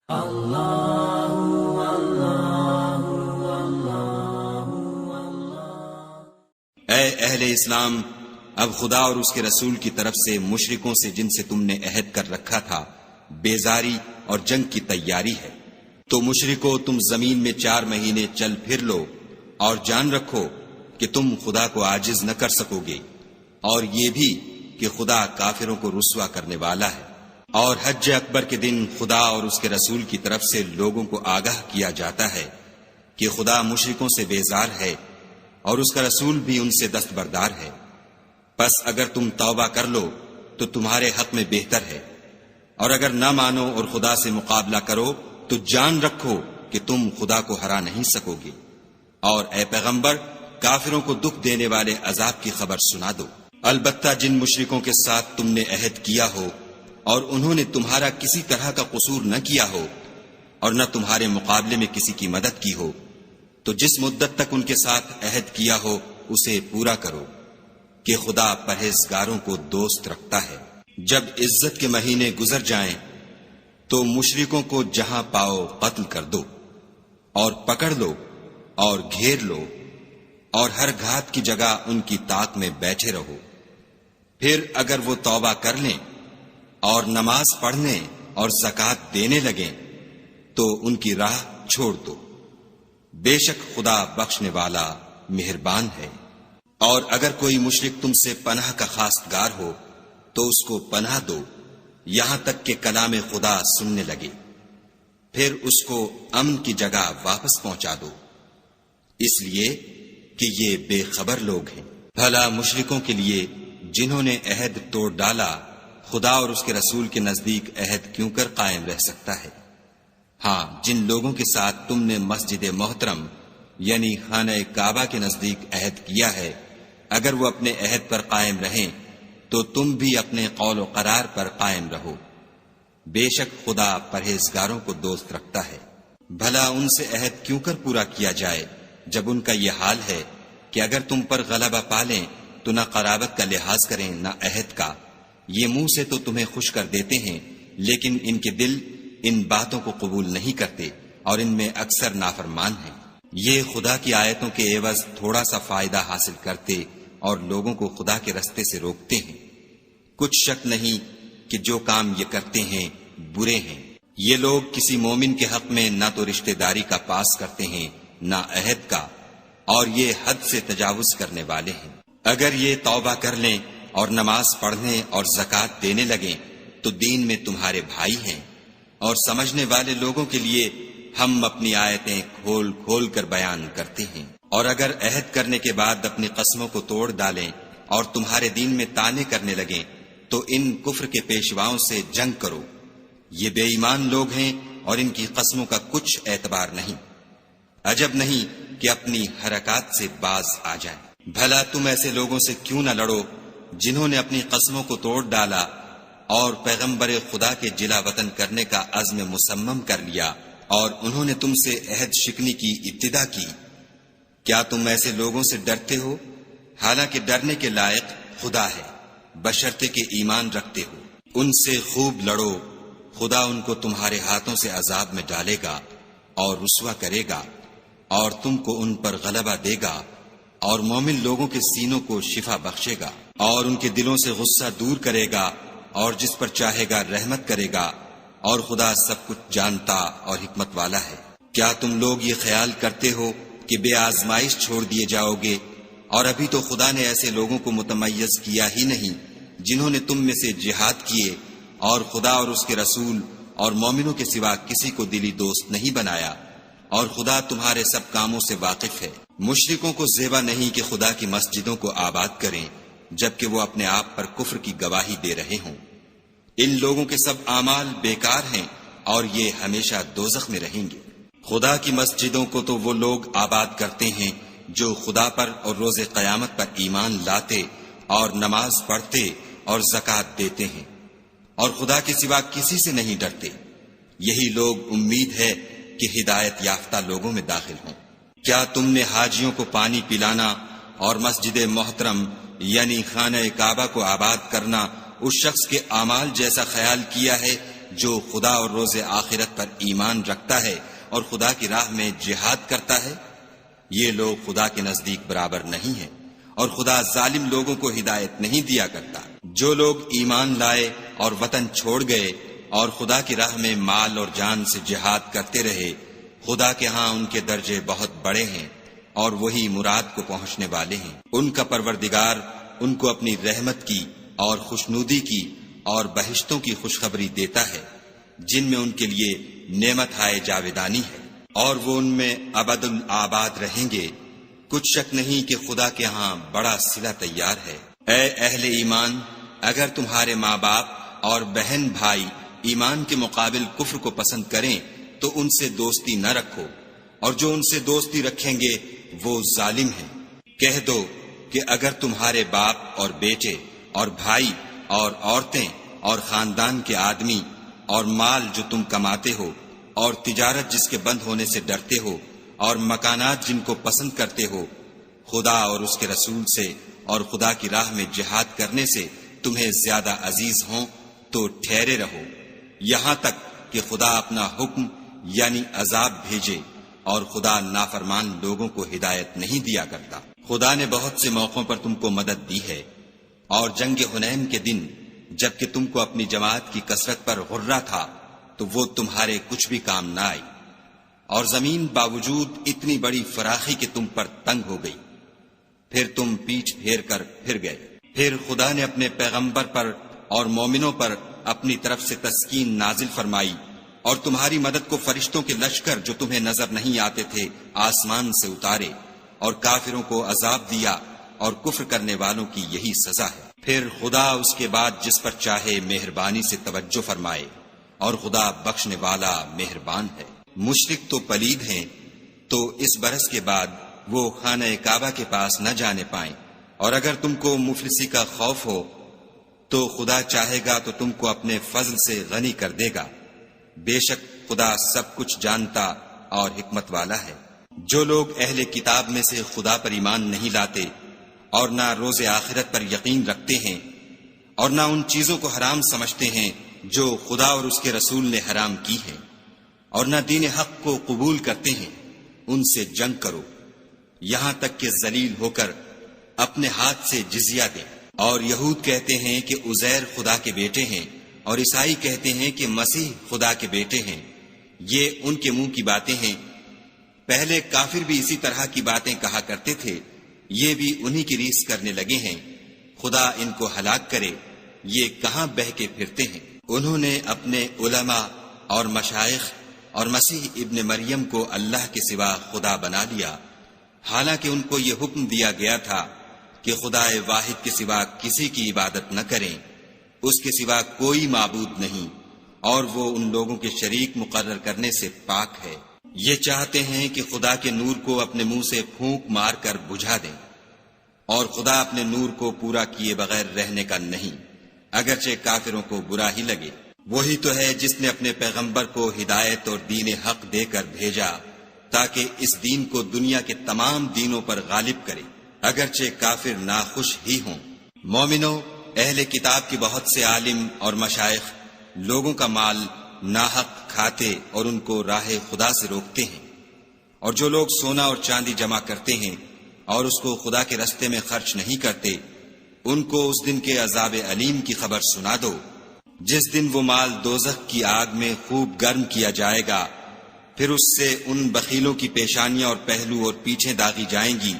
اے اہل اسلام، اب خدا اور اس کے رسول کی طرف سے مشرکوں سے جن سے تم نے عہد کر رکھا تھا بیزاری اور جنگ کی تیاری ہے۔ تو مشرکو، تم زمین میں 4 مہینے چل پھر لو اور جان رکھو کہ تم خدا کو عاجز نہ کر سکو گے، اور یہ بھی کہ خدا کافروں کو رسوا کرنے والا ہے۔ اور حج اکبر کے دن خدا اور اس کے رسول کی طرف سے لوگوں کو آگاہ کیا جاتا ہے کہ خدا مشرکوں سے بیزار ہے اور اس کا رسول بھی ان سے دستبردار ہے۔ پس اگر تم توبہ کر لو تو تمہارے حق میں بہتر ہے، اور اگر نہ مانو اور خدا سے مقابلہ کرو تو جان رکھو کہ تم خدا کو ہرا نہیں سکو گے۔ اور اے پیغمبر، کافروں کو دکھ دینے والے عذاب کی خبر سنا دو۔ البتہ جن مشرکوں کے ساتھ تم نے عہد کیا ہو اور انہوں نے تمہارا کسی طرح کا قصور نہ کیا ہو اور نہ تمہارے مقابلے میں کسی کی مدد کی ہو، تو جس مدت تک ان کے ساتھ عہد کیا ہو اسے پورا کرو، کہ خدا پرہیزگاروں کو دوست رکھتا ہے۔ جب عزت کے مہینے گزر جائیں تو مشرکوں کو جہاں پاؤ قتل کر دو، اور پکڑ لو اور گھیر لو، اور ہر گھات کی جگہ ان کی طاق میں بیٹھے رہو۔ پھر اگر وہ توبہ کر لیں اور نماز پڑھنے اور زکوٰۃ دینے لگیں تو ان کی راہ چھوڑ دو، بے شک خدا بخشنے والا مہربان ہے۔ اور اگر کوئی مشرک تم سے پناہ کا خواستگار ہو تو اس کو پناہ دو یہاں تک کہ کلام خدا سننے لگے، پھر اس کو امن کی جگہ واپس پہنچا دو، اس لیے کہ یہ بے خبر لوگ ہیں۔ بھلا مشرکوں کے لیے جنہوں نے عہد توڑ ڈالا خدا اور اس کے رسول کے نزدیک عہد کیوں کر قائم رہ سکتا ہے؟ ہاں، جن لوگوں کے ساتھ تم نے مسجد محترم یعنی خانہ کعبہ کے نزدیک عہد کیا ہے، اگر وہ اپنے عہد پر قائم رہیں تو تم بھی اپنے قول و قرار پر قائم رہو، بے شک خدا پرہیزگاروں کو دوست رکھتا ہے۔ بھلا ان سے عہد کیوں کر پورا کیا جائے جب ان کا یہ حال ہے کہ اگر تم پر غلبہ پالیں تو نہ قرابت کا لحاظ کریں نہ عہد کا۔ یہ منہ سے تو تمہیں خوش کر دیتے ہیں لیکن ان کے دل ان باتوں کو قبول نہیں کرتے اور ان میں اکثر نافرمان ہیں۔ یہ خدا کی آیتوں کے عوض تھوڑا سا فائدہ حاصل کرتے اور لوگوں کو خدا کے رستے سے روکتے ہیں۔ کچھ شک نہیں کہ جو کام یہ کرتے ہیں برے ہیں۔ یہ لوگ کسی مومن کے حق میں نہ تو رشتہ داری کا پاس کرتے ہیں نہ عہد کا، اور یہ حد سے تجاوز کرنے والے ہیں۔ اگر یہ توبہ کر لیں اور نماز پڑھنے اور زکوٰۃ دینے لگیں تو دین میں تمہارے بھائی ہیں، اور سمجھنے والے لوگوں کے لیے ہم اپنی آیتیں کھول کھول کر بیان کرتے ہیں۔ اور اگر عہد کرنے کے بعد اپنی قسموں کو توڑ ڈالیں اور تمہارے دین میں طعنے کرنے لگیں تو ان کفر کے پیشواؤں سے جنگ کرو، یہ بے ایمان لوگ ہیں اور ان کی قسموں کا کچھ اعتبار نہیں۔ عجب نہیں کہ اپنی حرکات سے باز آ جائیں۔ بھلا تم ایسے لوگوں سے کیوں نہ لڑو جنہوں نے اپنی قسموں کو توڑ ڈالا اور پیغمبر خدا کے جلا وطن کرنے کا عزم مصمم کر لیا، اور انہوں نے تم سے عہد شکنی کی ابتدا کی۔ کیا تم ایسے لوگوں سے ڈرتے ہو؟ حالانکہ ڈرنے کے لائق خدا ہے، بشرطے کہ ایمان رکھتے ہو۔ ان سے خوب لڑو، خدا ان کو تمہارے ہاتھوں سے عذاب میں ڈالے گا اور رسوا کرے گا، اور تم کو ان پر غلبہ دے گا، اور مومن لوگوں کے سینوں کو شفا بخشے گا، اور ان کے دلوں سے غصہ دور کرے گا، اور جس پر چاہے گا رحمت کرے گا، اور خدا سب کچھ جانتا اور حکمت والا ہے۔ کیا تم لوگ یہ خیال کرتے ہو کہ بے آزمائش چھوڑ دیے جاؤ گے؟ اور ابھی تو خدا نے ایسے لوگوں کو متمیز کیا ہی نہیں جنہوں نے تم میں سے جہاد کیے اور خدا اور اس کے رسول اور مومنوں کے سوا کسی کو دلی دوست نہیں بنایا، اور خدا تمہارے سب کاموں سے واقف ہے۔ مشرکوں کو زیبا نہیں کہ خدا کی مسجدوں کو آباد کریں جبکہ وہ اپنے آپ پر کفر کی گواہی دے رہے ہوں۔ ان لوگوں کے سب اعمال بیکار ہیں اور یہ ہمیشہ دوزخ میں رہیں گے۔ خدا کی مسجدوں کو تو وہ لوگ آباد کرتے ہیں جو خدا پر اور روز قیامت پر ایمان لاتے اور نماز پڑھتے اور زکوٰۃ دیتے ہیں، اور خدا کے سوا کسی سے نہیں ڈرتے۔ یہی لوگ امید ہے کہ ہدایت یافتہ لوگوں میں داخل ہوں۔ کیا تم نے حاجیوں کو پانی پلانا اور مسجد محترم یعنی خانہ کعبہ کو آباد کرنا اس شخص کے اعمال جیسا خیال کیا ہے جو خدا اور روز آخرت پر ایمان رکھتا ہے اور خدا کی راہ میں جہاد کرتا ہے؟ یہ لوگ خدا کے نزدیک برابر نہیں ہیں، اور خدا ظالم لوگوں کو ہدایت نہیں دیا کرتا۔ جو لوگ ایمان لائے اور وطن چھوڑ گئے اور خدا کی راہ میں مال اور جان سے جہاد کرتے رہے، خدا کے ہاں ان کے درجے بہت بڑے ہیں اور وہی مراد کو پہنچنے والے ہیں۔ ان کا پروردگار ان کو اپنی رحمت کی اور خوشنودی کی اور بہشتوں کی خوشخبری دیتا ہے، جن میں ان کے لیے نعمت ہائے جاویدانی ہے، اور وہ ان میں ابد الآباد رہیں گے۔ کچھ شک نہیں کہ خدا کے ہاں بڑا صلہ تیار ہے۔ اے اہل ایمان، اگر تمہارے ماں باپ اور بہن بھائی ایمان کے مقابل کفر کو پسند کریں تو ان سے دوستی نہ رکھو، اور جو ان سے دوستی رکھیں گے وہ ظالم ہیں۔ کہہ دو کہ اگر تمہارے باپ اور بیٹے اور بھائی اور عورتیں اور خاندان کے آدمی اور مال جو تم کماتے ہو اور تجارت جس کے بند ہونے سے ڈرتے ہو اور مکانات جن کو پسند کرتے ہو، خدا اور اس کے رسول سے اور خدا کی راہ میں جہاد کرنے سے تمہیں زیادہ عزیز ہوں تو ٹھہرے رہو، یہاں تک کہ خدا اپنا حکم یعنی عذاب بھیجے، اور خدا نافرمان لوگوں کو ہدایت نہیں دیا کرتا۔ خدا نے بہت سے موقعوں پر تم کو مدد دی ہے، اور جنگ حنین کے دن جبکہ تم کو اپنی جماعت کی کثرت پر غرہ تھا تو وہ تمہارے کچھ بھی کام نہ آئی، اور زمین باوجود اتنی بڑی فراخی کہ تم پر تنگ ہو گئی، پھر تم پیچھ پھیر کر پھر گئے۔ پھر خدا نے اپنے پیغمبر پر اور مومنوں پر اپنی طرف سے تسکین نازل فرمائی، اور تمہاری مدد کو فرشتوں کے لشکر جو تمہیں نظر نہیں آتے تھے آسمان سے اتارے، اور کافروں کو عذاب دیا، اور کفر کرنے والوں کی یہی سزا ہے۔ پھر خدا اس کے بعد جس پر چاہے مہربانی سے توجہ فرمائے، اور خدا بخشنے والا مہربان ہے۔ مشرک تو پلید ہیں، تو اس برس کے بعد وہ خانہ کعبہ کے پاس نہ جانے پائیں، اور اگر تم کو مفلسی کا خوف ہو تو خدا چاہے گا تو تم کو اپنے فضل سے غنی کر دے گا، بے شک خدا سب کچھ جانتا اور حکمت والا ہے۔ جو لوگ اہل کتاب میں سے خدا پر ایمان نہیں لاتے اور نہ روز آخرت پر یقین رکھتے ہیں، اور نہ ان چیزوں کو حرام سمجھتے ہیں جو خدا اور اس کے رسول نے حرام کی ہیں، اور نہ دین حق کو قبول کرتے ہیں، ان سے جنگ کرو یہاں تک کہ ذلیل ہو کر اپنے ہاتھ سے جزیہ دیں۔ اور یہود کہتے ہیں کہ عزیر خدا کے بیٹے ہیں، اور عیسائی کہتے ہیں کہ مسیح خدا کے بیٹے ہیں، یہ ان کے منہ کی باتیں ہیں۔ پہلے کافر بھی اسی طرح کی باتیں کہا کرتے تھے، یہ بھی انہی کی ریس کرنے لگے ہیں۔ خدا ان کو ہلاک کرے، یہ کہاں بہہ کے پھرتے ہیں۔ انہوں نے اپنے علماء اور مشائخ اور مسیح ابن مریم کو اللہ کے سوا خدا بنا لیا، حالانکہ ان کو یہ حکم دیا گیا تھا کہ خدا واحد کے سوا کسی کی عبادت نہ کریں، اس کے سوا کوئی معبود نہیں، اور وہ ان لوگوں کے شریک مقرر کرنے سے پاک ہے۔ یہ چاہتے ہیں کہ خدا کے نور کو اپنے منہ سے پھونک مار کر بجھا دیں، اور خدا اپنے نور کو پورا کیے بغیر رہنے کا نہیں، اگرچہ کافروں کو برا ہی لگے۔ وہی تو ہے جس نے اپنے پیغمبر کو ہدایت اور دین حق دے کر بھیجا تاکہ اس دین کو دنیا کے تمام دینوں پر غالب کرے، اگرچہ کافر ناخوش ہی ہوں۔ مومنو، اہل کتاب کے بہت سے عالم اور مشائخ لوگوں کا مال ناحق کھاتے اور ان کو راہ خدا سے روکتے ہیں، اور جو لوگ سونا اور چاندی جمع کرتے ہیں اور اس کو خدا کے رستے میں خرچ نہیں کرتے، ان کو اس دن کے عذاب علیم کی خبر سنا دو، جس دن وہ مال دوزخ کی آگ میں خوب گرم کیا جائے گا، پھر اس سے ان بخیلوں کی پیشانیاں اور پہلو اور پیٹھیں داغی جائیں گی،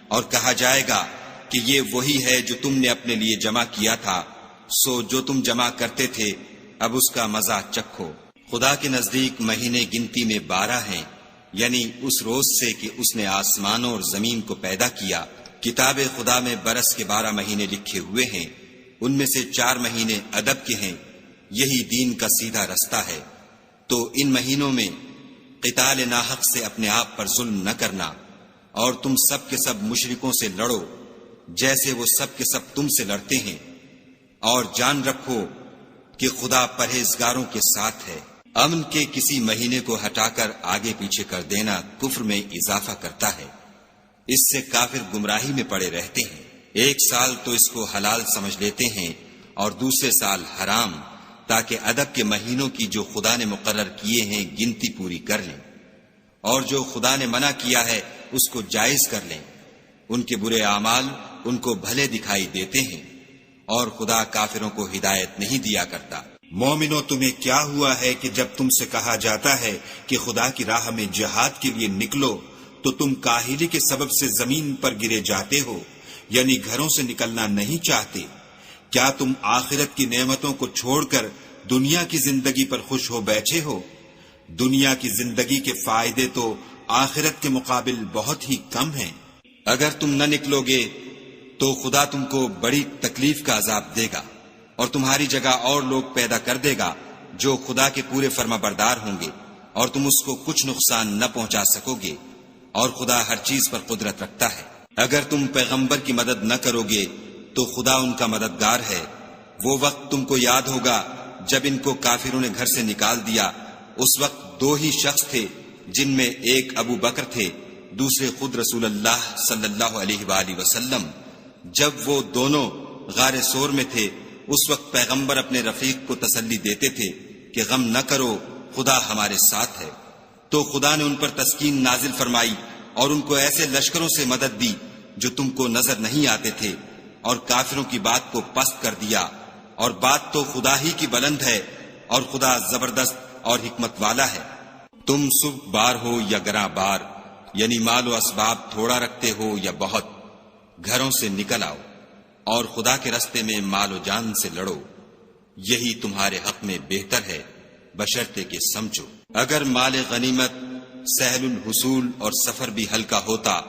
اور کہا جائے گا کہ یہ وہی ہے جو تم نے اپنے لیے جمع کیا تھا، سو جو تم جمع کرتے تھے اب اس کا مزہ چکھو۔ خدا کے نزدیک مہینے گنتی میں 12 ہیں، یعنی اس روز سے کہ اس نے آسمانوں اور زمین کو پیدا کیا۔ کتاب خدا میں برس کے 12 مہینے لکھے ہوئے ہیں، ان میں سے 4 مہینے ادب کے ہیں، یہی دین کا سیدھا رستہ ہے۔ تو ان مہینوں میں قتال ناحق سے اپنے آپ پر ظلم نہ کرنا، اور تم سب کے سب مشرکوں سے لڑو جیسے وہ سب کے سب تم سے لڑتے ہیں، اور جان رکھو کہ خدا پرہیزگاروں کے ساتھ ہے۔ امن کے کسی مہینے کو ہٹا کر آگے پیچھے کر دینا کفر میں اضافہ کرتا ہے، اس سے کافر گمراہی میں پڑے رہتے ہیں۔ ایک سال تو اس کو حلال سمجھ لیتے ہیں اور دوسرے سال حرام، تاکہ ادب کے مہینوں کی جو خدا نے مقرر کیے ہیں گنتی پوری کر لیں، اور جو خدا نے منع کیا ہے اس کو جائز کر لیں۔ ان کے برے اعمال ان کو بھلے دکھائی دیتے ہیں، اور خدا کافروں کو ہدایت نہیں دیا کرتا۔ مومنو، تمہیں کیا ہوا ہے کہ جب تم سے کہا جاتا ہے کہ خدا کی راہ میں جہاد کے لیے نکلو تو تم کاہلی کے سبب سے زمین پر گرے جاتے ہو، یعنی گھروں سے نکلنا نہیں چاہتے؟ کیا تم آخرت کی نعمتوں کو چھوڑ کر دنیا کی زندگی پر خوش ہو بیٹھے ہو؟ دنیا کی زندگی کے فائدے تو آخرت کے مقابل بہت ہی کم ہیں۔ اگر تم نہ نکلو گے تو خدا تم کو بڑی تکلیف کا عذاب دے گا، اور تمہاری جگہ اور لوگ پیدا کر دے گا جو خدا کے پورے فرما بردار ہوں گے، اور تم اس کو کچھ نقصان نہ پہنچا سکو گے، اور خدا ہر چیز پر قدرت رکھتا ہے۔ اگر تم پیغمبر کی مدد نہ کرو گے تو خدا ان کا مددگار ہے۔ وہ وقت تم کو یاد ہوگا جب ان کو کافروں نے گھر سے نکال دیا، اس وقت دو ہی شخص تھے، جن میں ایک ابو بکر تھے، دوسرے خود رسول اللہ صلی اللہ علیہ وآلہ وسلم۔ جب وہ دونوں غار سور میں تھے، اس وقت پیغمبر اپنے رفیق کو تسلی دیتے تھے کہ غم نہ کرو، خدا ہمارے ساتھ ہے۔ تو خدا نے ان پر تسکین نازل فرمائی اور ان کو ایسے لشکروں سے مدد دی جو تم کو نظر نہیں آتے تھے، اور کافروں کی بات کو پست کر دیا۔ اور بات تو خدا ہی کی بلند ہے، اور خدا زبردست اور حکمت والا ہے۔ تم صبح بار ہو یا گراں بار، یعنی مال و اسباب تھوڑا رکھتے ہو یا بہت، گھروں سے نکل آؤ اور خدا کے رستے میں مال و جان سے لڑو، یہی تمہارے حق میں بہتر ہے، بشرطے کہ سمجھو۔ اگر مال غنیمت سہل الحصول اور سفر بھی ہلکا ہوتا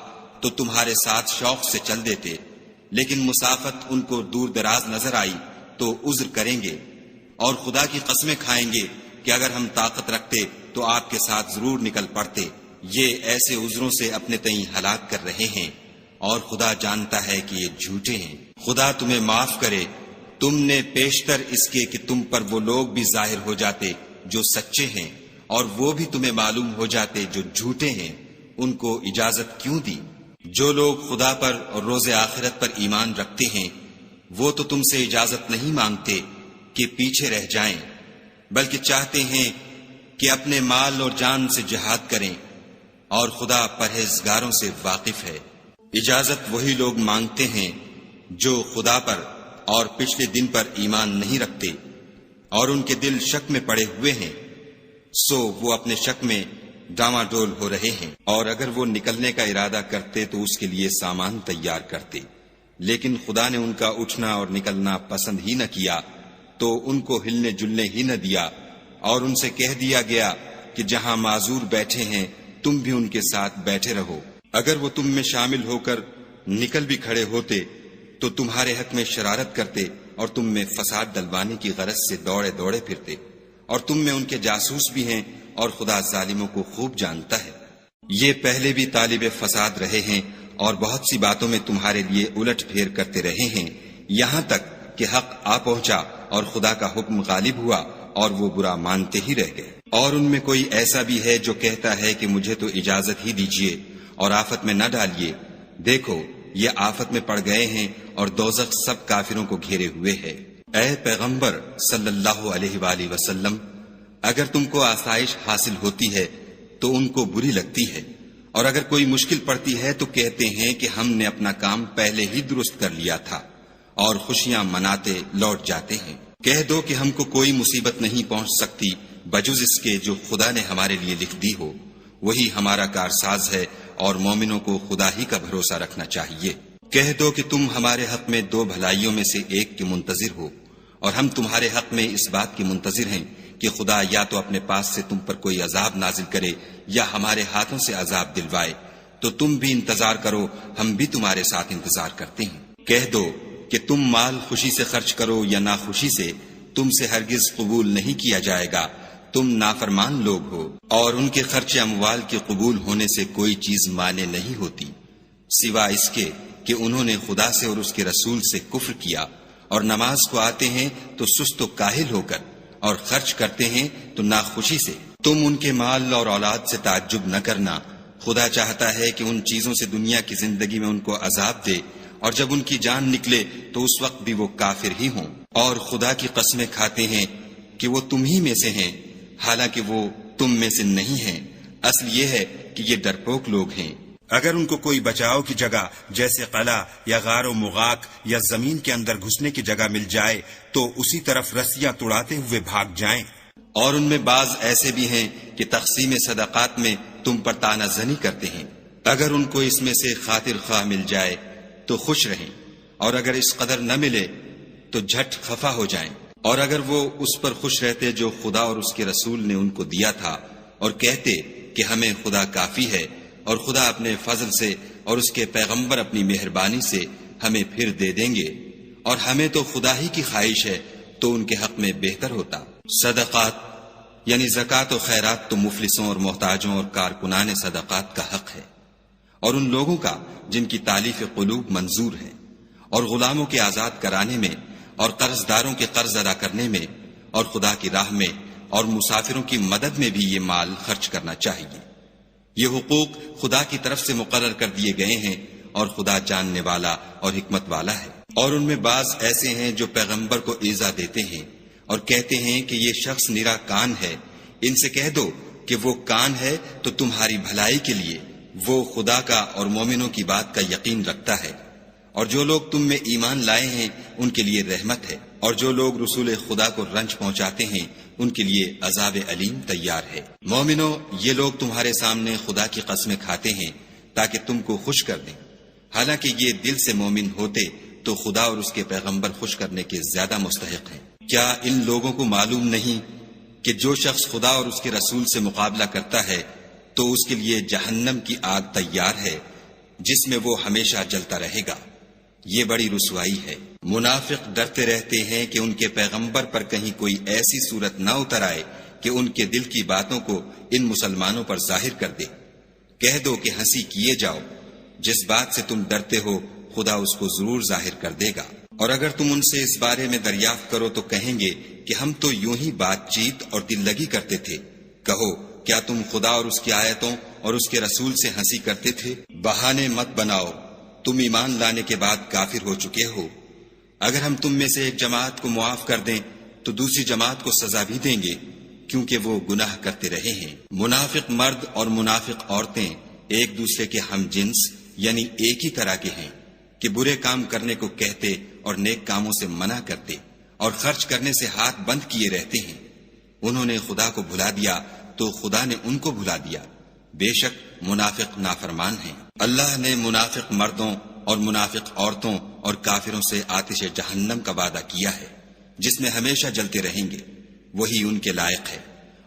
تو تمہارے ساتھ شوق سے چل دیتے، لیکن مسافت ان کو دور دراز نظر آئی تو عذر کریں گے، اور خدا کی قسمیں کھائیں گے کہ اگر ہم طاقت رکھتے تو آپ کے ساتھ ضرور نکل پڑتے۔ یہ ایسے عذروں سے اپنے تئیں ہلاک کر رہے ہیں، اور خدا جانتا ہے کہ یہ جھوٹے ہیں۔ خدا تمہیں معاف کرے، تم نے پیشتر اس کے کہ تم پر وہ لوگ بھی ظاہر ہو جاتے جو سچے ہیں، اور وہ بھی تمہیں معلوم ہو جاتے جو جھوٹے ہیں، ان کو اجازت کیوں دی؟ جو لوگ خدا پر اور روز آخرت پر ایمان رکھتے ہیں وہ تو تم سے اجازت نہیں مانگتے کہ پیچھے رہ جائیں، بلکہ چاہتے ہیں کہ اپنے مال اور جان سے جہاد کریں، اور خدا پرہیزگاروں سے واقف ہے۔ اجازت وہی لوگ مانگتے ہیں جو خدا پر اور پچھلے دن پر ایمان نہیں رکھتے، اور ان کے دل شک میں پڑے ہوئے ہیں، سو وہ اپنے شک میں ڈاما ڈول ہو رہے ہیں۔ اور اگر وہ نکلنے کا ارادہ کرتے تو اس کے لیے سامان تیار کرتے، لیکن خدا نے ان کا اٹھنا اور نکلنا پسند ہی نہ کیا، تو ان کو ہلنے جلنے ہی نہ دیا، اور ان سے کہہ دیا گیا کہ جہاں معذور بیٹھے ہیں تم بھی ان کے ساتھ بیٹھے رہو۔ اگر وہ تم میں شامل ہو کر نکل بھی کھڑے ہوتے تو تمہارے حق میں شرارت کرتے اور تم میں فساد ڈلوانے کی غرض سے دوڑے دوڑے پھرتے، اور تم میں ان کے جاسوس بھی ہیں، اور خدا ظالموں کو خوب جانتا ہے۔ یہ پہلے بھی طالب فساد رہے ہیں اور بہت سی باتوں میں تمہارے لیے الٹ پھیر کرتے رہے ہیں، یہاں تک کہ حق آ پہنچا اور خدا کا حکم غالب ہوا اور وہ برا مانتے ہی رہ گئے۔ اور ان میں کوئی ایسا بھی ہے جو کہتا ہے کہ مجھے تو اجازت ہی دیجیے اور آفت میں نہ ڈالیے، دیکھو یہ آفت میں پڑ گئے ہیں اور دوزخ سب کافروں کو گھیرے ہوئے ہے۔ اے پیغمبر صلی اللہ علیہ وآلہ وسلم، اگر تم کو آسائش حاصل ہوتی ہے تو ان کو بری لگتی ہے، اور اگر کوئی مشکل پڑتی ہے تو کہتے ہیں کہ ہم نے اپنا کام پہلے ہی درست کر لیا تھا، اور خوشیاں مناتے لوٹ جاتے ہیں۔ کہہ دو کہ ہم کو کوئی مصیبت نہیں پہنچ سکتی بجز اس کے جو خدا نے ہمارے لیے لکھ دی ہو، وہی ہمارا کارساز ہے، اور مومنوں کو خدا ہی کا بھروسہ رکھنا چاہیے۔ کہہ دو کہ تم ہمارے حق میں دو بھلائیوں میں سے ایک کے منتظر ہو، اور ہم تمہارے حق میں اس بات کی منتظر ہیں کہ خدا یا تو اپنے پاس سے تم پر کوئی عذاب نازل کرے یا ہمارے ہاتھوں سے عذاب دلوائے، تو تم بھی انتظار کرو، ہم بھی تمہارے ساتھ انتظار کرتے ہیں۔ کہہ دو کہ تم مال خوشی سے خرچ کرو یا ناخوشی سے، تم سے ہرگز قبول نہیں کیا جائے گا، تم نافرمان لوگ ہو، اور ان کے خرچ اموال کے قبول ہونے سے کوئی چیز مانے نہیں ہوتی سوا اس کے کہ انہوں نے خدا سے اور اس کے رسول سے کفر کیا، اور نماز کو آتے ہیں تو سست و کاہل ہو کر، اور خرچ کرتے ہیں تو ناخوشی سے۔ تم ان کے مال اور اولاد سے تعجب نہ کرنا، خدا چاہتا ہے کہ ان چیزوں سے دنیا کی زندگی میں ان کو عذاب دے، اور جب ان کی جان نکلے تو اس وقت بھی وہ کافر ہی ہوں، اور خدا کی قسمیں کھاتے ہیں کہ وہ تم ہی میں سے ہیں، حالانکہ وہ تم میں سے نہیں ہیں۔ اصل یہ ہے کہ یہ ڈرپوک لوگ ہیں۔ اگر ان کو کوئی بچاؤ کی جگہ جیسے قلعہ یا غار و مغاق یا زمین کے اندر گھسنے کی جگہ مل جائے تو اسی طرف رسیاں توڑاتے ہوئے بھاگ جائیں۔ اور ان میں بعض ایسے بھی ہیں کہ تقسیم صدقات میں تم پر طعنہ زنی کرتے ہیں۔ اگر ان کو اس میں سے خاطر خواہ مل جائے تو خوش رہیں، اور اگر اس قدر نہ ملے تو جھٹ خفا ہو جائیں۔ اور اگر وہ اس پر خوش رہتے جو خدا اور اس کے رسول نے ان کو دیا تھا، اور کہتے کہ ہمیں خدا کافی ہے، اور خدا اپنے فضل سے اور اس کے پیغمبر اپنی مہربانی سے ہمیں پھر دے دیں گے، اور ہمیں تو خدا ہی کی خواہش ہے، تو ان کے حق میں بہتر ہوتا۔ صدقات یعنی زکوٰۃ و خیرات تو مفلسوں اور محتاجوں اور کارکنان صدقات کا حق ہے، اور ان لوگوں کا جن کی تالیف قلوب منظور ہے، اور غلاموں کے آزاد کرانے میں، اور قرض داروں کے قرض ادا کرنے میں، اور خدا کی راہ میں اور مسافروں کی مدد میں بھی یہ مال خرچ کرنا چاہیے۔ یہ حقوق خدا کی طرف سے مقرر کر دیے گئے ہیں، اور خدا جاننے والا اور حکمت والا ہے۔ اور ان میں بعض ایسے ہیں جو پیغمبر کو ایذا دیتے ہیں اور کہتے ہیں کہ یہ شخص نرا کان ہے۔ ان سے کہہ دو کہ وہ کان ہے تو تمہاری بھلائی کے لیے، وہ خدا کا اور مومنوں کی بات کا یقین رکھتا ہے، اور جو لوگ تم میں ایمان لائے ہیں ان کے لیے رحمت ہے، اور جو لوگ رسول خدا کو رنج پہنچاتے ہیں ان کے لیے عذاب علیم تیار ہے۔ مومنو، یہ لوگ تمہارے سامنے خدا کی قسمیں کھاتے ہیں تاکہ تم کو خوش کر دیں، حالانکہ یہ دل سے مومن ہوتے تو خدا اور اس کے پیغمبر خوش کرنے کے زیادہ مستحق ہیں۔ کیا ان لوگوں کو معلوم نہیں کہ جو شخص خدا اور اس کے رسول سے مقابلہ کرتا ہے تو اس کے لیے جہنم کی آگ تیار ہے جس میں وہ ہمیشہ جلتا رہے گا، یہ بڑی رسوائی ہے۔ منافق ڈرتے رہتے ہیں کہ ان کے پیغمبر پر کہیں کوئی ایسی صورت نہ اتر آئے کہ ان کے دل کی باتوں کو ان مسلمانوں پر ظاہر کر دے۔ کہہ دو کہ ہنسی کیے جاؤ، جس بات سے تم ڈرتے ہو خدا اس کو ضرور ظاہر کر دے گا۔ اور اگر تم ان سے اس بارے میں دریافت کرو تو کہیں گے کہ ہم تو یوں ہی بات چیت اور دل لگی کرتے تھے۔ کہو، کیا تم خدا اور اس کی آیتوں اور اس کے رسول سے ہنسی کرتے تھے؟ بہانے مت بناؤ، تم ایمان لانے کے بعد کافر ہو چکے ہو۔ اگر ہم تم میں سے ایک جماعت کو معاف کر دیں تو دوسری جماعت کو سزا بھی دیں گے، کیونکہ وہ گناہ کرتے رہے ہیں۔ منافق مرد اور منافق عورتیں ایک دوسرے کے ہم جنس یعنی ایک ہی طرح کے ہیں کہ برے کام کرنے کو کہتے اور نیک کاموں سے منع کرتے اور خرچ کرنے سے ہاتھ بند کیے رہتے ہیں۔ انہوں نے خدا کو بھلا دیا تو خدا نے ان کو بھلا دیا، بے شک منافق نافرمان ہیں۔ اللہ نے منافق مردوں اور منافق عورتوں اور کافروں سے آتش جہنم کا وعدہ کیا ہے جس میں ہمیشہ جلتے رہیں گے، وہی ان کے لائق ہے،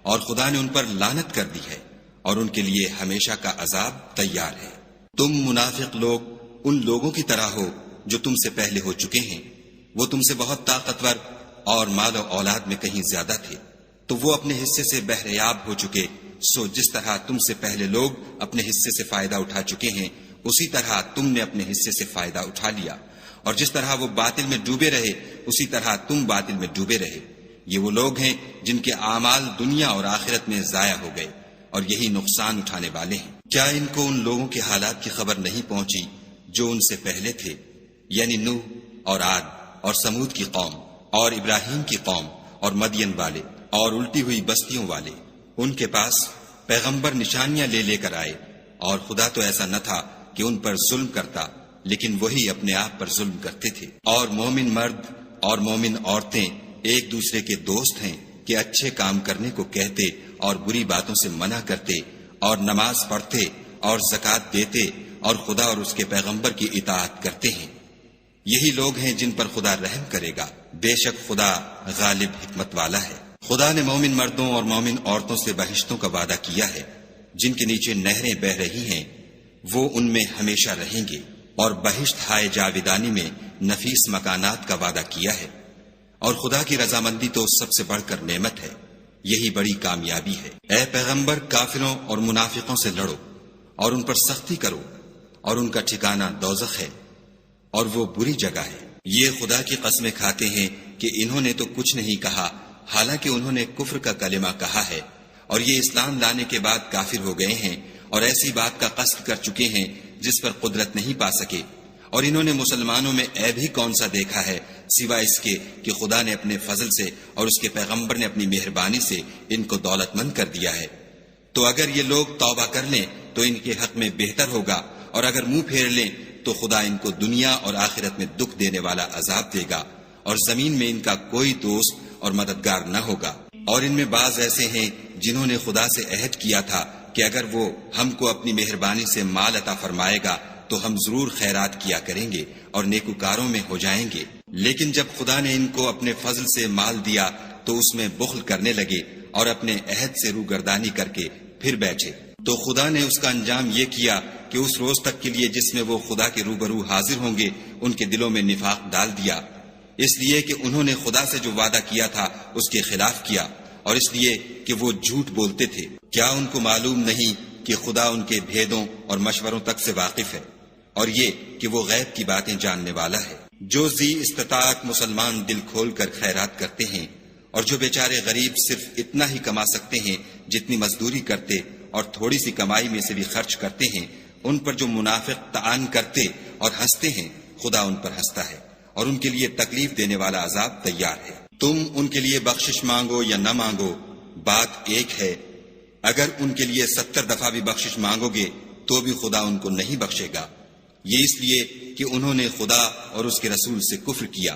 اور خدا نے ان پر لعنت کر دی ہے اور ان کے لیے ہمیشہ کا عذاب تیار ہے۔ تم منافق لوگ ان لوگوں کی طرح ہو جو تم سے پہلے ہو چکے ہیں، وہ تم سے بہت طاقتور اور مال و اولاد میں کہیں زیادہ تھے، تو وہ اپنے حصے سے بہریاب ہو چکے۔ سو جس طرح تم سے پہلے لوگ اپنے حصے سے فائدہ اٹھا چکے ہیں، اسی طرح تم نے اپنے حصے سے فائدہ اٹھا لیا، اور جس طرح وہ باطل میں ڈوبے رہے اسی طرح تم باطل میں ڈوبے رہے۔ یہ وہ لوگ ہیں جن کے اعمال دنیا اور آخرت میں ضائع ہو گئے، اور یہی نقصان اٹھانے والے ہیں۔ کیا ان کو ان لوگوں کے حالات کی خبر نہیں پہنچی جو ان سے پہلے تھے، یعنی نوح اور عاد اور سمود کی قوم اور ابراہیم کی قوم اور مدین والے اور الٹی ہوئی بستیوں والے؟ ان کے پاس پیغمبر نشانیاں لے لے کر آئے، اور خدا تو ایسا نہ تھا کہ ان پر ظلم کرتا، لیکن وہی اپنے آپ پر ظلم کرتے تھے۔ اور مومن مرد اور مومن عورتیں ایک دوسرے کے دوست ہیں کہ اچھے کام کرنے کو کہتے اور بری باتوں سے منع کرتے اور نماز پڑھتے اور زکوٰۃ دیتے اور خدا اور اس کے پیغمبر کی اطاعت کرتے ہیں۔ یہی لوگ ہیں جن پر خدا رحم کرے گا، بے شک خدا غالب حکمت والا ہے۔ خدا نے مومن مردوں اور مومن عورتوں سے بہشتوں کا وعدہ کیا ہے جن کے نیچے نہریں بہہ رہی ہیں، وہ ان میں ہمیشہ رہیں گے، اور بہشت ہائے جاویدانی میں نفیس مکانات کا وعدہ کیا ہے۔ اور خدا کی رضامندی تو سب سے بڑھ کر نعمت ہے، یہی بڑی کامیابی ہے۔ اے پیغمبر، کافروں اور منافقوں سے لڑو اور ان پر سختی کرو، اور ان کا ٹھکانہ دوزخ ہے، اور وہ بری جگہ ہے۔ یہ خدا کی قسمیں کھاتے ہیں کہ انہوں نے تو کچھ نہیں کہا، حالانکہ انہوں نے کفر کا کلمہ کہا ہے، اور یہ اسلام لانے کے بعد کافر ہو گئے ہیں اور ایسی بات کا قصد کر چکے ہیں جس پر قدرت نہیں پا سکے۔ اور انہوں نے مسلمانوں میں عیب ہی کون سا دیکھا ہے سوائے اس کے کہ خدا نے اپنے فضل سے اور اس کے پیغمبر نے اپنی مہربانی سے ان کو دولت مند کر دیا ہے۔ تو اگر یہ لوگ توبہ کر لیں تو ان کے حق میں بہتر ہوگا، اور اگر منہ پھیر لیں تو خدا ان کو دنیا اور آخرت میں دکھ دینے والا عذاب دے گا، اور زمین میں ان کا کوئی دوست اور مددگار نہ ہوگا۔ اور ان میں بعض ایسے ہیں جنہوں نے خدا سے عہد کیا تھا کہ اگر وہ ہم کو اپنی مہربانی سے مال عطا فرمائے گا تو ہم ضرور خیرات کیا کریں گے اور نیکوکاروں میں ہو جائیں گے، لیکن جب خدا نے ان کو اپنے فضل سے مال دیا تو اس میں بخل کرنے لگے اور اپنے عہد سے روگردانی کر کے پھر بیٹھے۔ تو خدا نے اس کا انجام یہ کیا کہ اس روز تک کے لیے جس میں وہ خدا کے روبرو حاضر ہوں گے ان کے دلوں میں نفاق ڈال دیا، اس لیے کہ انہوں نے خدا سے جو وعدہ کیا تھا اس کے خلاف کیا، اور اس لیے کہ وہ جھوٹ بولتے تھے۔ کیا ان کو معلوم نہیں کہ خدا ان کے بھیدوں اور مشوروں تک سے واقف ہے، اور یہ کہ وہ غیب کی باتیں جاننے والا ہے۔ جو ذی استطاعت مسلمان دل کھول کر خیرات کرتے ہیں، اور جو بیچارے غریب صرف اتنا ہی کما سکتے ہیں جتنی مزدوری کرتے اور تھوڑی سی کمائی میں سے بھی خرچ کرتے ہیں، ان پر جو منافق طعن کرتے اور ہنستے ہیں، خدا ان پر ہنستا ہے اور ان کے لیے تکلیف دینے والا عذاب تیار ہے۔ تم ان کے لیے بخشش مانگو یا نہ مانگو، بات ایک ہے۔ اگر ان کے لیے 70 دفعہ بھی بخشش مانگو گے تو بھی خدا ان کو نہیں بخشے گا، یہ اس لیے کہ انہوں نے خدا اور اس کے رسول سے کفر کیا،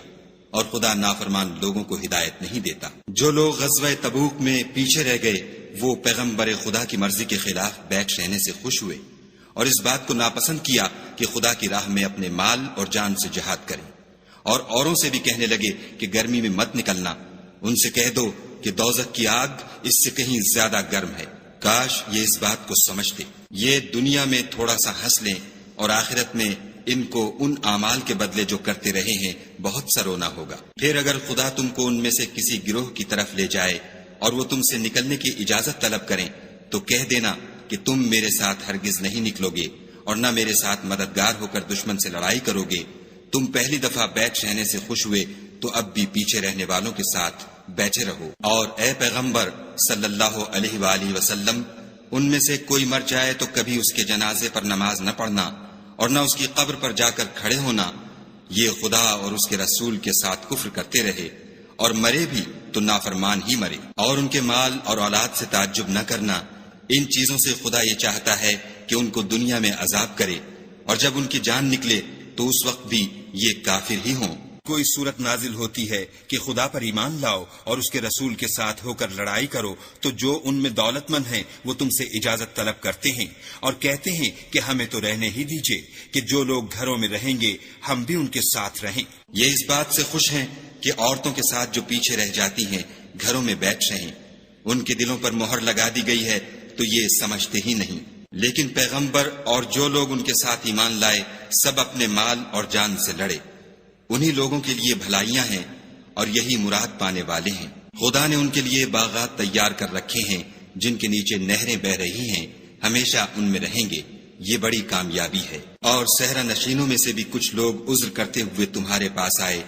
اور خدا نافرمان لوگوں کو ہدایت نہیں دیتا۔ جو لوگ غزوہ تبوک میں پیچھے رہ گئے وہ پیغمبر خدا کی مرضی کے خلاف بیٹھ رہنے سے خوش ہوئے، اور اس بات کو ناپسند کیا کہ خدا کی راہ میں اپنے مال اور جان سے جہاد کریں، اور اوروں سے بھی کہنے لگے کہ گرمی میں مت نکلنا۔ ان سے کہہ دو کہ دوزخ کی آگ اس سے کہیں زیادہ گرم ہے۔ کاش یہ اس بات کو سمجھتے۔ یہ دنیا میں تھوڑا سا ہنس لیں اور آخرت میں ان کو ان اعمال کے بدلے جو کرتے رہے ہیں بہت سا رونا ہوگا۔ پھر اگر خدا تم کو ان میں سے کسی گروہ کی طرف لے جائے اور وہ تم سے نکلنے کی اجازت طلب کریں تو کہہ دینا کہ تم میرے ساتھ ہرگز نہیں نکلو گے اور نہ میرے ساتھ مددگار ہو کر دشمن سے لڑائی کرو گے۔ تم پہلی دفعہ بیٹھ رہنے سے خوش ہوئے تو اب بھی پیچھے رہنے والوں کے ساتھ بیٹھے رہو۔ اور اے پیغمبر صلی اللہ علیہ وآلہ وسلم، ان میں سے کوئی مر جائے تو کبھی اس کے جنازے پر نماز نہ پڑھنا اور نہ اس کی قبر پر جا کر کھڑے ہونا۔ یہ خدا اور اس کے رسول کے ساتھ کفر کرتے رہے اور مرے بھی تو نافرمان ہی مرے۔ اور ان کے مال اور اولاد سے تعجب نہ کرنا، ان چیزوں سے خدا یہ چاہتا ہے کہ ان کو دنیا میں عذاب کرے، اور جب ان کی جان نکلے تو اس وقت بھی یہ کافر ہی ہوں۔ کوئی صورت نازل ہوتی ہے کہ خدا پر ایمان لاؤ اور اس کے رسول کے ساتھ ہو کر لڑائی کرو تو جو ان میں دولت مند ہیں وہ تم سے اجازت طلب کرتے ہیں اور کہتے ہیں کہ ہمیں تو رہنے ہی دیجئے کہ جو لوگ گھروں میں رہیں گے ہم بھی ان کے ساتھ رہیں۔ یہ اس بات سے خوش ہیں کہ عورتوں کے ساتھ جو پیچھے رہ جاتی ہیں گھروں میں بیٹھ رہیں، ان کے دلوں پر مہر لگا دی گئی ہے تو یہ سمجھتے ہی نہیں۔ لیکن پیغمبر اور جو لوگ ان کے ساتھ ایمان لائے سب اپنے مال اور جان سے لڑے، انہی لوگوں کے لیے بھلائیاں ہیں اور یہی مراد پانے والے ہیں۔ خدا نے ان کے لیے باغات تیار کر رکھے ہیں جن کے نیچے نہریں بہ رہی ہیں، ہمیشہ ان میں رہیں گے، یہ بڑی کامیابی ہے۔ اور صحرا نشینوں میں سے بھی کچھ لوگ عذر کرتے ہوئے تمہارے پاس آئے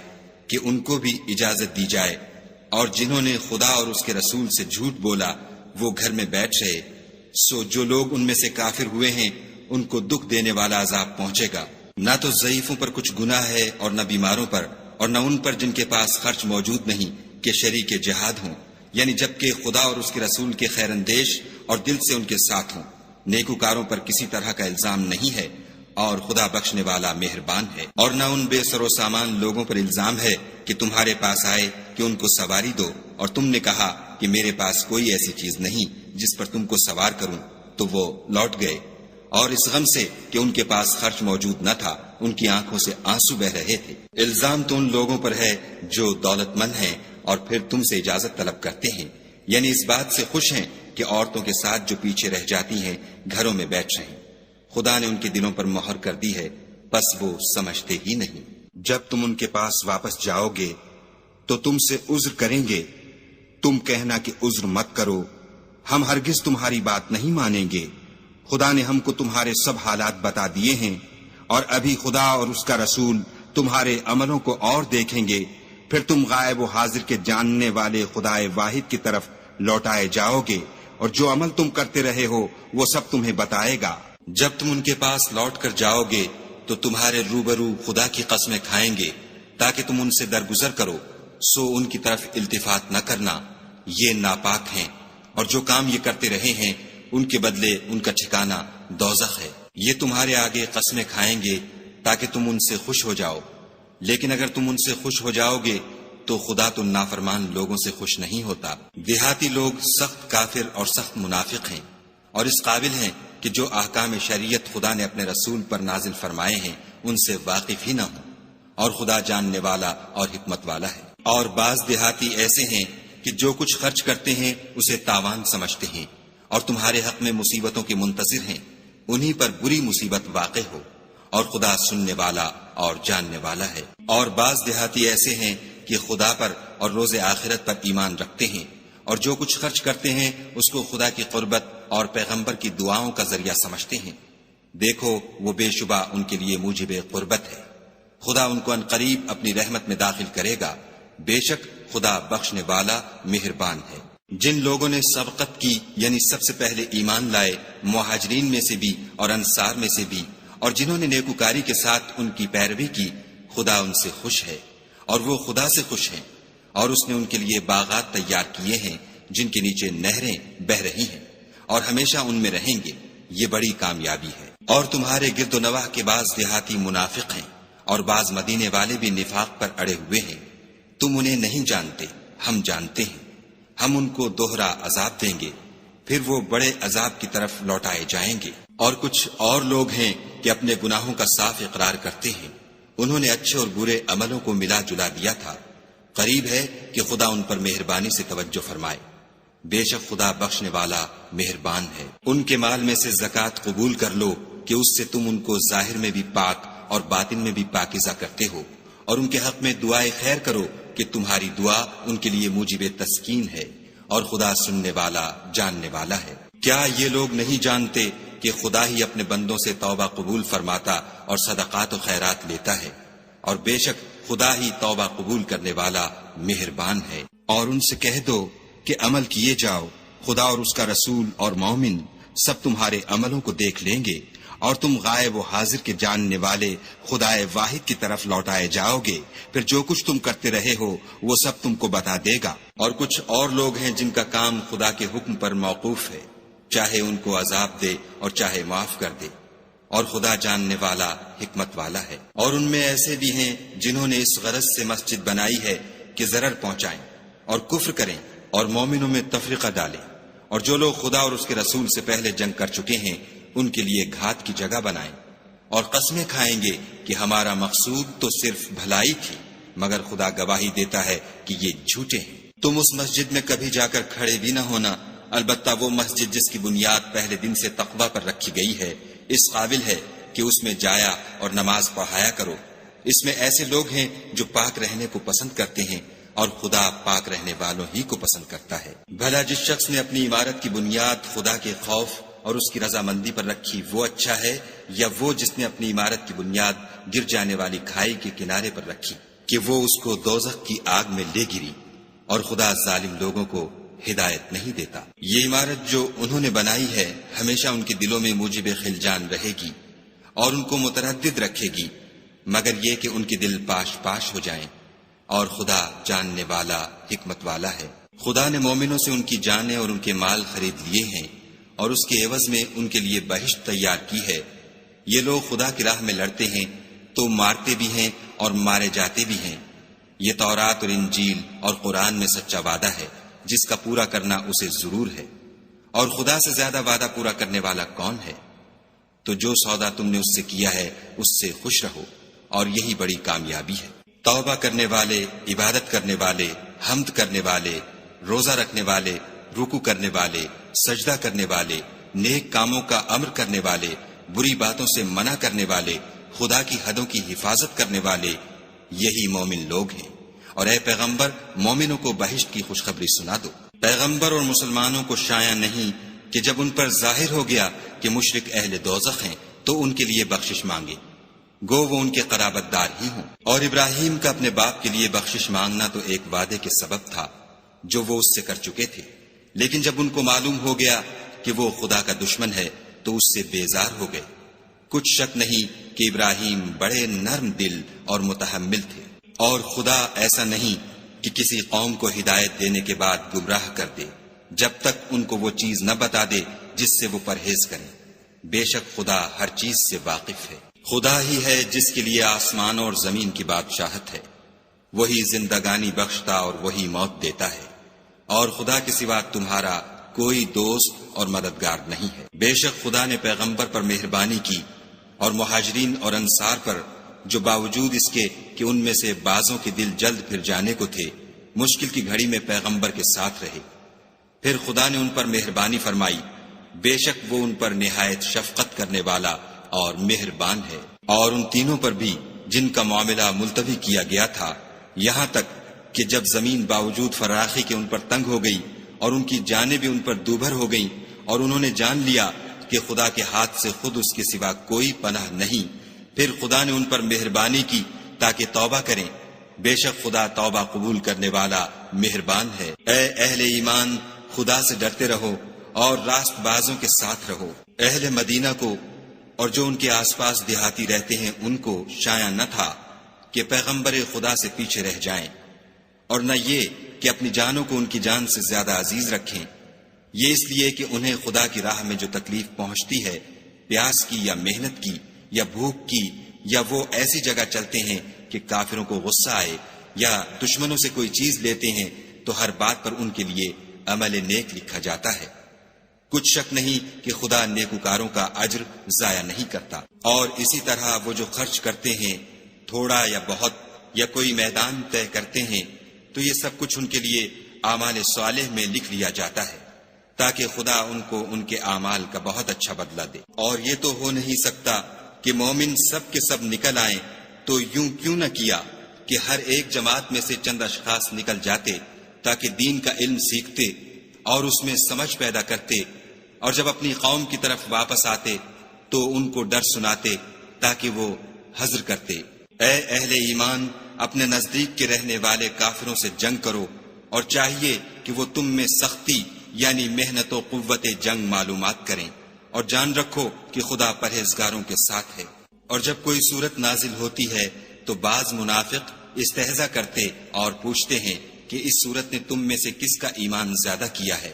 کہ ان کو بھی اجازت دی جائے، اور جنہوں نے خدا اور اس کے رسول سے جھوٹ بولا وہ گھر میں بیٹھ رہے، سو جو لوگ ان میں سے کافر ہوئے ہیں ان کو دکھ دینے والا عذاب پہنچے گا۔ نہ تو ضعیفوں پر کچھ گناہ ہے اور نہ بیماروں پر اور نہ ان پر جن کے پاس خرچ موجود نہیں کہ شریک جہاد ہوں، یعنی جبکہ خدا اور اس کے رسول کے خیر اندیش اور دل سے ان کے ساتھ ہوں۔ نیکوکاروں پر کسی طرح کا الزام نہیں ہے اور خدا بخشنے والا مہربان ہے۔ اور نہ ان بے سر و سامان لوگوں پر الزام ہے کہ تمہارے پاس آئے کہ ان کو سواری دو اور تم نے کہا کہ میرے پاس کوئی ایسی چیز نہیں جس پر تم کو سوار کروں، تو وہ لوٹ گئے، اور اس غم سے کہ ان کے پاس خرچ موجود نہ تھا ان کی آنکھوں سے آنسو بہ رہے تھے۔ الزام تو ان لوگوں پر ہے جو دولت مند ہیں اور پھر تم سے اجازت طلب کرتے ہیں، یعنی اس بات سے خوش ہیں کہ عورتوں کے ساتھ جو پیچھے رہ جاتی ہیں گھروں میں بیٹھ رہیں۔ خدا نے ان کے دلوں پر مہر کر دی ہے، بس وہ سمجھتے ہی نہیں۔ جب تم ان کے پاس واپس جاؤ گے تو تم سے عذر کریں گے، تم کہنا کہ عذر مت کرو، ہم ہرگز تمہاری بات نہیں مانیں گے۔ خدا نے ہم کو تمہارے سب حالات بتا دیے ہیں، اور ابھی خدا اور اس کا رسول تمہارے عملوں کو اور دیکھیں گے، پھر تم غائب و حاضر کے جاننے والے خدائے واحد کی طرف لوٹائے جاؤ گے، اور جو عمل تم کرتے رہے ہو وہ سب تمہیں بتائے گا۔ جب تم ان کے پاس لوٹ کر جاؤ گے تو تمہارے روبرو خدا کی قسمیں کھائیں گے تاکہ تم ان سے درگزر کرو، سو ان کی طرف التفات نہ کرنا، یہ ناپاک ہیں، اور جو کام یہ کرتے رہے ہیں ان کے بدلے ان کا ٹھکانہ دوزخ ہے۔ یہ تمہارے آگے قسمیں کھائیں گے تاکہ تم ان سے خوش ہو جاؤ، لیکن اگر تم ان سے خوش ہو جاؤ گے تو خدا تو نافرمان لوگوں سے خوش نہیں ہوتا۔ دیہاتی لوگ سخت کافر اور سخت منافق ہیں، اور اس قابل ہیں کہ جو احکام شریعت خدا نے اپنے رسول پر نازل فرمائے ہیں ان سے واقف ہی نہ ہوں، اور خدا جاننے والا اور حکمت والا ہے۔ اور بعض دیہاتی ایسے ہیں کہ جو کچھ خرچ کرتے ہیں اسے تاوان سمجھتے ہیں، اور تمہارے حق میں مصیبتوں کے منتظر ہیں، انہی پر بری مصیبت واقع ہو، اور خدا سننے والا اور جاننے والا ہے۔ اور بعض دیہاتی ایسے ہیں کہ خدا پر اور روز آخرت پر ایمان رکھتے ہیں، اور جو کچھ خرچ کرتے ہیں اس کو خدا کی قربت اور پیغمبر کی دعاؤں کا ذریعہ سمجھتے ہیں، دیکھو وہ بے شبہ ان کے لیے موجب قربت ہے، خدا ان کو عنقریب اپنی رحمت میں داخل کرے گا، بے شک خدا بخشنے والا مہربان ہے۔ جن لوگوں نے سبقت کی یعنی سب سے پہلے ایمان لائے، مہاجرین میں سے بھی اور انصار میں سے بھی، اور جنہوں نے نیکوکاری کے ساتھ ان کی پیروی کی، خدا ان سے خوش ہے اور وہ خدا سے خوش ہیں، اور اس نے ان کے لیے باغات تیار کیے ہیں جن کے نیچے نہریں بہہ رہی ہیں، اور ہمیشہ ان میں رہیں گے، یہ بڑی کامیابی ہے۔ اور تمہارے گرد و نواح کے بعض دیہاتی منافق ہیں، اور بعض مدینے والے بھی نفاق پر اڑے ہوئے ہیں، تم انہیں نہیں جانتے، ہم جانتے ہیں، ہم ان کو دوہرا عذاب دیں گے، پھر وہ بڑے عذاب کی طرف لوٹائے جائیں گے۔ اور کچھ اور لوگ ہیں کہ اپنے گناہوں کا صاف اقرار کرتے ہیں، انہوں نے اچھے اور برے عملوں کو ملا جلا دیا تھا، قریب ہے کہ خدا ان پر مہربانی سے توجہ فرمائے، بے شک خدا بخشنے والا مہربان ہے۔ ان کے مال میں سے زکوٰۃ قبول کر لو کہ اس سے تم ان کو ظاہر میں بھی پاک اور باطن میں بھی پاکیزہ کرتے ہو، اور ان کے حق میں دعائے خیر کرو کہ تمہاری دعا ان کے لیے موجب تسکین ہے، اور خدا سننے والا جاننے والا ہے۔ کیا یہ لوگ نہیں جانتے کہ خدا ہی اپنے بندوں سے توبہ قبول فرماتا اور صدقات و خیرات لیتا ہے، اور بے شک خدا ہی توبہ قبول کرنے والا مہربان ہے۔ اور ان سے کہہ دو کہ عمل کیے جاؤ، خدا اور اس کا رسول اور مومن سب تمہارے عملوں کو دیکھ لیں گے، اور تم غائب و حاضر کے جاننے والے خدا واحد کی طرف لوٹائے جاؤ گے، پھر جو کچھ تم کرتے رہے ہو وہ سب تم کو بتا دے گا۔ اور کچھ اور لوگ ہیں جن کا کام خدا کے حکم پر موقوف ہے، چاہے ان کو عذاب دے اور چاہے معاف کر دے، اور خدا جاننے والا حکمت والا ہے۔ اور ان میں ایسے بھی ہیں جنہوں نے اس غرض سے مسجد بنائی ہے کہ ضرر پہنچائیں اور کفر کریں اور مومنوں میں تفرقہ ڈالیں، اور جو لوگ خدا اور اس کے رسول سے پہلے جنگ کر چکے ہیں ان کے لیے گھات کی جگہ بنائیں، اور قسمیں کھائیں گے کہ ہمارا مقصود تو صرف بھلائی تھی، مگر خدا گواہی دیتا ہے کہ یہ جھوٹے ہیں۔ تم اس مسجد میں کبھی جا کر کھڑے بھی نہ ہونا، البتہ وہ مسجد جس کی بنیاد پہلے دن سے تقوی پر رکھی گئی ہے اس قابل ہے کہ اس میں جایا اور نماز پڑھایا کرو۔ اس میں ایسے لوگ ہیں جو پاک رہنے کو پسند کرتے ہیں، اور خدا پاک رہنے والوں ہی کو پسند کرتا ہے۔ بھلا جس شخص نے اپنی عمارت کی بنیاد خدا کے خوف اور اس کی رضامندی پر رکھی وہ اچھا ہے، یا وہ جس نے اپنی عمارت کی بنیاد گر جانے والی کھائی کے کنارے پر رکھی کہ وہ اس کو دوزخ کی آگ میں لے گری، اور خدا ظالم لوگوں کو ہدایت نہیں دیتا۔ یہ عمارت جو انہوں نے بنائی ہے ہمیشہ ان کے دلوں میں موجب خلجان رہے گی اور ان کو متردد رکھے گی، مگر یہ کہ ان کے دل پاش پاش ہو جائیں، اور خدا جاننے والا حکمت والا ہے۔ خدا نے مومنوں سے ان کی جانیں اور ان کے مال خرید لیے ہیں، اور اس کے عوض میں ان کے لیے بہشت تیار کی ہے۔ یہ لوگ خدا کی راہ میں لڑتے ہیں تو مارتے بھی ہیں اور مارے جاتے بھی ہیں۔ یہ تورات اور انجیل اور قرآن میں سچا وعدہ ہے جس کا پورا کرنا اسے ضرور ہے، اور خدا سے زیادہ وعدہ پورا کرنے والا کون ہے؟ تو جو سودا تم نے اس سے کیا ہے اس سے خوش رہو، اور یہی بڑی کامیابی ہے۔ توبہ کرنے والے، عبادت کرنے والے، حمد کرنے والے، روزہ رکھنے والے، رکوع کرنے والے، سجدہ کرنے والے، نیک کاموں کا امر کرنے والے، بری باتوں سے منع کرنے والے، خدا کی حدوں کی حفاظت کرنے والے، یہی مومن لوگ ہیں۔ اور اے پیغمبر، مومنوں کو بہشت کی خوشخبری سنا دو۔ پیغمبر اور مسلمانوں کو شایع نہیں کہ جب ان پر ظاہر ہو گیا کہ مشرک اہل دوزخ ہیں تو ان کے لیے بخشش مانگے، گو وہ ان کے قرابت دار ہی ہوں۔ اور ابراہیم کا اپنے باپ کے لیے بخشش مانگنا تو ایک وعدے کے سبب تھا جو وہ اس سے کر چکے تھے، لیکن جب ان کو معلوم ہو گیا کہ وہ خدا کا دشمن ہے تو اس سے بیزار ہو گئے۔ کچھ شک نہیں کہ ابراہیم بڑے نرم دل اور متحمل تھے۔ اور خدا ایسا نہیں کہ کسی قوم کو ہدایت دینے کے بعد گمراہ کر دے جب تک ان کو وہ چیز نہ بتا دے جس سے وہ پرہیز کریں۔ بے شک خدا ہر چیز سے واقف ہے۔ خدا ہی ہے جس کے لیے آسمان اور زمین کی بادشاہت ہے، وہی زندگانی بخشتا اور وہی موت دیتا ہے، اور خدا کے سوا تمہارا کوئی دوست اور مددگار نہیں ہے۔ بے شک خدا نے پیغمبر پر مہربانی کی اور مہاجرین اور انصار پر، جو باوجود اس کے کہ ان میں سے بعضوں کے دل جلد پھر جانے کو تھے، مشکل کی گھڑی میں پیغمبر کے ساتھ رہے۔ پھر خدا نے ان پر مہربانی فرمائی، بے شک وہ ان پر نہایت شفقت کرنے والا اور مہربان ہے۔ اور ان تینوں پر بھی جن کا معاملہ ملتوی کیا گیا تھا، یہاں تک کہ جب زمین باوجود فراخی کے ان پر تنگ ہو گئی اور ان کی جانیں بھی ان پر دوبھر ہو گئیں، اور انہوں نے جان لیا کہ خدا کے ہاتھ سے خود اس کے سوا کوئی پناہ نہیں، پھر خدا نے ان پر مہربانی کی تاکہ توبہ کریں۔ بے شک خدا توبہ قبول کرنے والا مہربان ہے۔ اے اہل ایمان، خدا سے ڈرتے رہو اور راست بازوں کے ساتھ رہو۔ اہل مدینہ کو اور جو ان کے آس پاس دیہاتی رہتے ہیں ان کو شایع نہ تھا کہ پیغمبر خدا سے پیچھے رہ جائیں، اور نہ یہ کہ اپنی جانوں کو ان کی جان سے زیادہ عزیز رکھیں، یہ اس لیے کہ انہیں خدا کی راہ میں جو تکلیف پہنچتی ہے، پیاس کی یا محنت کی یا بھوک کی، یا وہ ایسی جگہ چلتے ہیں کہ کافروں کو غصہ آئے، یا دشمنوں سے کوئی چیز لیتے ہیں، تو ہر بات پر ان کے لیے عمل نیک لکھا جاتا ہے۔ کچھ شک نہیں کہ خدا نیکوکاروں کا اجر ضائع نہیں کرتا۔ اور اسی طرح وہ جو خرچ کرتے ہیں، تھوڑا یا بہت، یا کوئی میدان طے کرتے ہیں، تو یہ سب کچھ ان کے لیے اعمال صالح میں لکھ لیا جاتا ہے، تاکہ خدا ان کو ان کے اعمال کا بہت اچھا بدلہ دے۔ اور یہ تو ہو نہیں سکتا کہ مومن سب کے سب نکل آئیں، تو یوں کیوں نہ کیا کہ ہر ایک جماعت میں سے چند اشخاص نکل جاتے تاکہ دین کا علم سیکھتے اور اس میں سمجھ پیدا کرتے، اور جب اپنی قوم کی طرف واپس آتے تو ان کو ڈر سناتے تاکہ وہ حذر کرتے۔ اے اہل ایمان، اپنے نزدیک کے رہنے والے کافروں سے جنگ کرو، اور چاہیے کہ وہ تم میں سختی یعنی محنت و قوت جنگ معلومات کریں، اور جان رکھو کہ خدا پرہیزگاروں کے ساتھ ہے۔ اور جب کوئی صورت نازل ہوتی ہے تو بعض منافق استہزا کرتے اور پوچھتے ہیں کہ اس صورت نے تم میں سے کس کا ایمان زیادہ کیا ہے؟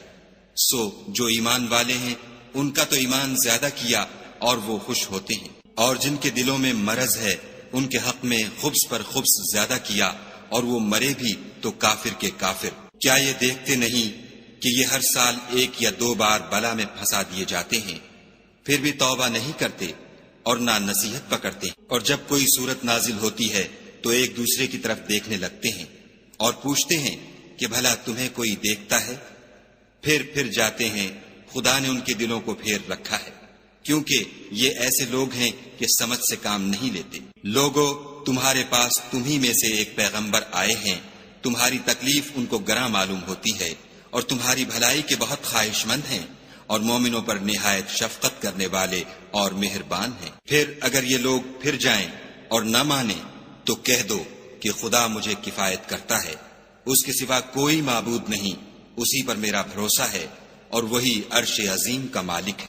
سو جو ایمان والے ہیں ان کا تو ایمان زیادہ کیا اور وہ خوش ہوتے ہیں، اور جن کے دلوں میں مرض ہے ان کے حق میں خبث پر خبث زیادہ کیا، اور وہ مرے بھی تو کافر کے کافر۔ کیا یہ دیکھتے نہیں کہ یہ ہر سال 1 یا 2 بار بلا میں پھنسا دیے جاتے ہیں، پھر بھی توبہ نہیں کرتے اور نہ نصیحت پکڑتے؟ اور جب کوئی صورت نازل ہوتی ہے تو ایک دوسرے کی طرف دیکھنے لگتے ہیں اور پوچھتے ہیں کہ بھلا تمہیں کوئی دیکھتا ہے؟ پھر جاتے ہیں، خدا نے ان کے دلوں کو پھیر رکھا ہے، کیونکہ یہ ایسے لوگ ہیں کہ سمجھ سے کام نہیں لیتے۔ لوگو، تمہارے پاس تمہی میں سے ایک پیغمبر آئے ہیں، تمہاری تکلیف ان کو گراں معلوم ہوتی ہے، اور تمہاری بھلائی کے بہت خواہش مند ہیں، اور مومنوں پر نہایت شفقت کرنے والے اور مہربان ہیں۔ پھر اگر یہ لوگ پھر جائیں اور نہ مانیں تو کہہ دو کہ خدا مجھے کفایت کرتا ہے، اس کے سوا کوئی معبود نہیں، اسی پر میرا بھروسہ ہے، اور وہی عرش عظیم کا مالک ہے۔